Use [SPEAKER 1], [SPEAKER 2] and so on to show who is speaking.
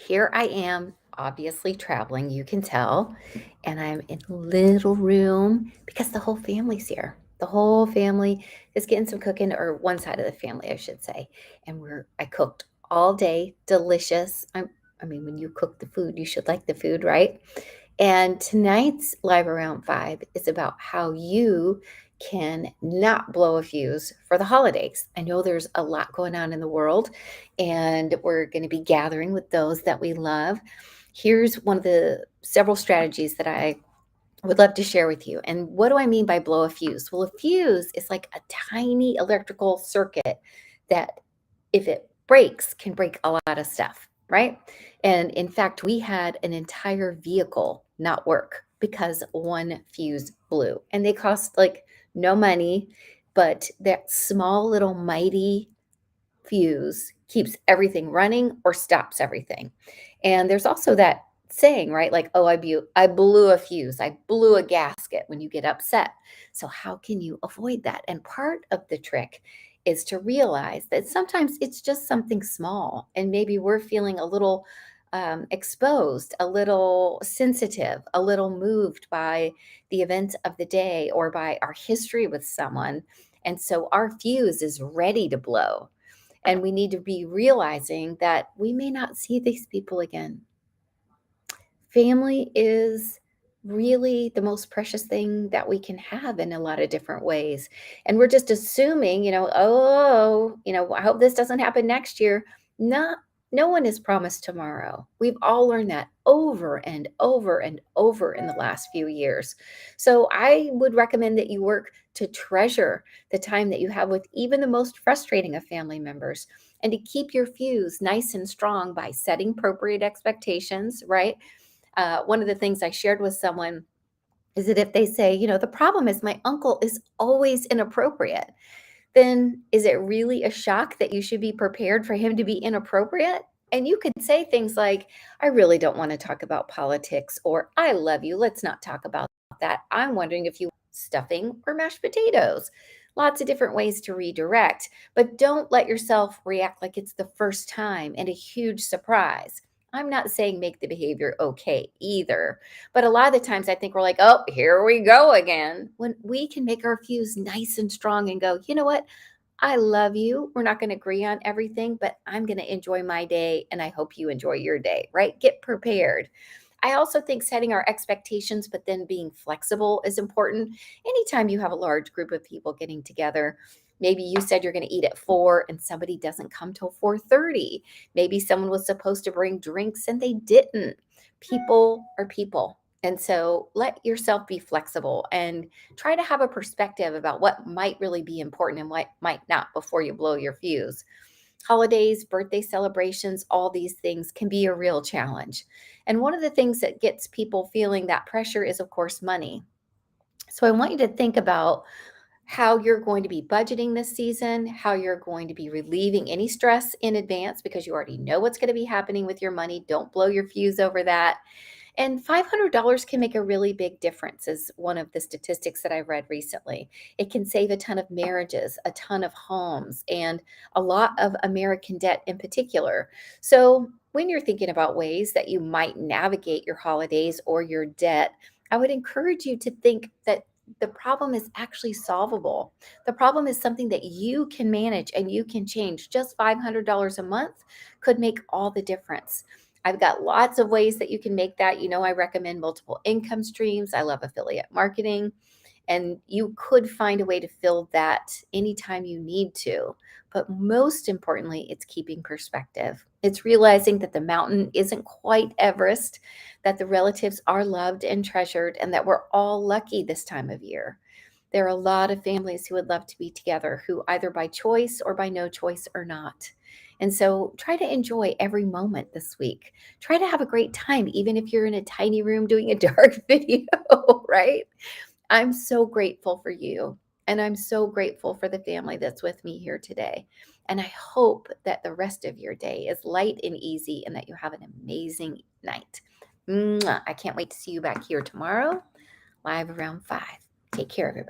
[SPEAKER 1] Here I am, obviously traveling, you can tell, and I'm in a little room because the whole family's here. The whole family is getting some cooking, or one side of the family, I should say. And I cooked all day, delicious. I mean, when you cook the food, you should like the food, right? And tonight's Live Around 5 is about how you can not blow a fuse for the holidays. I know there's a lot going on in the world, and we're going to be gathering with those that we love. Here's one of the several strategies that I would love to share with you. And what do I mean by blow a fuse? Well, a fuse is like a tiny electrical circuit that, if it breaks, can break a lot of stuff, right? And in fact, we had an entire vehicle not work because one fuse blew. And they cost like no money, but that small little mighty fuse keeps everything running or stops everything. And there's also that saying, right? Like, oh, I blew a fuse, I blew a gasket when you get upset. So, how can you avoid that? And part of the trick is to realize that sometimes it's just something small, and maybe we're feeling a little exposed, a little sensitive, a little moved by the events of the day or by our history with someone. And so our fuse is ready to blow. And we need to be realizing that we may not see these people again. Family is really the most precious thing that we can have in a lot of different ways. And we're just assuming, I hope this doesn't happen next year. No, no one is promised tomorrow. We've all learned that over and over and over in the last few years. So I would recommend that you work to treasure the time that you have with even the most frustrating of family members, and to keep your fuse nice and strong by setting appropriate expectations, right? One of the things I shared with someone is that if they say, the problem is my uncle is always inappropriate, then is it really a shock that you should be prepared for him to be inappropriate? And you could say things like, I really don't want to talk about politics, or I love you, let's not talk about that. I'm wondering if you want stuffing or mashed potatoes. Lots of different ways to redirect, but don't let yourself react like it's the first time and a huge surprise. I'm not saying make the behavior okay either, but a lot of the times I think we're like, oh, here we go again. When we can make our fuse nice and strong and go, you know what? I love you. We're not going to agree on everything, but I'm going to enjoy my day, and I hope you enjoy your day, right? Get prepared. I also think setting our expectations, but then being flexible is important. Anytime you have a large group of people getting together, maybe you said you're going to eat at 4 and somebody doesn't come till 4:30. Maybe someone was supposed to bring drinks and they didn't. People are people. And so let yourself be flexible and try to have a perspective about what might really be important and what might not before you blow your fuse. Holidays, birthday celebrations, all these things can be a real challenge. And one of the things that gets people feeling that pressure is, of course, money. So I want you to think about how you're going to be budgeting this season, how you're going to be relieving any stress in advance because you already know what's going to be happening with your money. Don't blow your fuse over that. And $500 can make a really big difference, is one of the statistics that I read recently. It can save a ton of marriages, a ton of homes, and a lot of American debt in particular. So, when you're thinking about ways that you might navigate your holidays or your debt, I would encourage you to think that the problem is actually solvable. The problem is something that you can manage and you can change. Just $500 a month could make all the difference. I've got lots of ways that you can make that. I recommend multiple income streams. I love affiliate marketing. And you could find a way to fill that anytime you need to. But most importantly, it's keeping perspective. It's realizing that the mountain isn't quite Everest, that the relatives are loved and treasured, and that we're all lucky this time of year. There are a lot of families who would love to be together, who either by choice or by no choice are not. And so try to enjoy every moment this week. Try to have a great time, even if you're in a tiny room doing a dark video, right? I'm so grateful for you. And I'm so grateful for the family that's with me here today. And I hope that the rest of your day is light and easy and that you have an amazing night. Mwah. I can't wait to see you back here tomorrow, live around 5. Take care, everybody.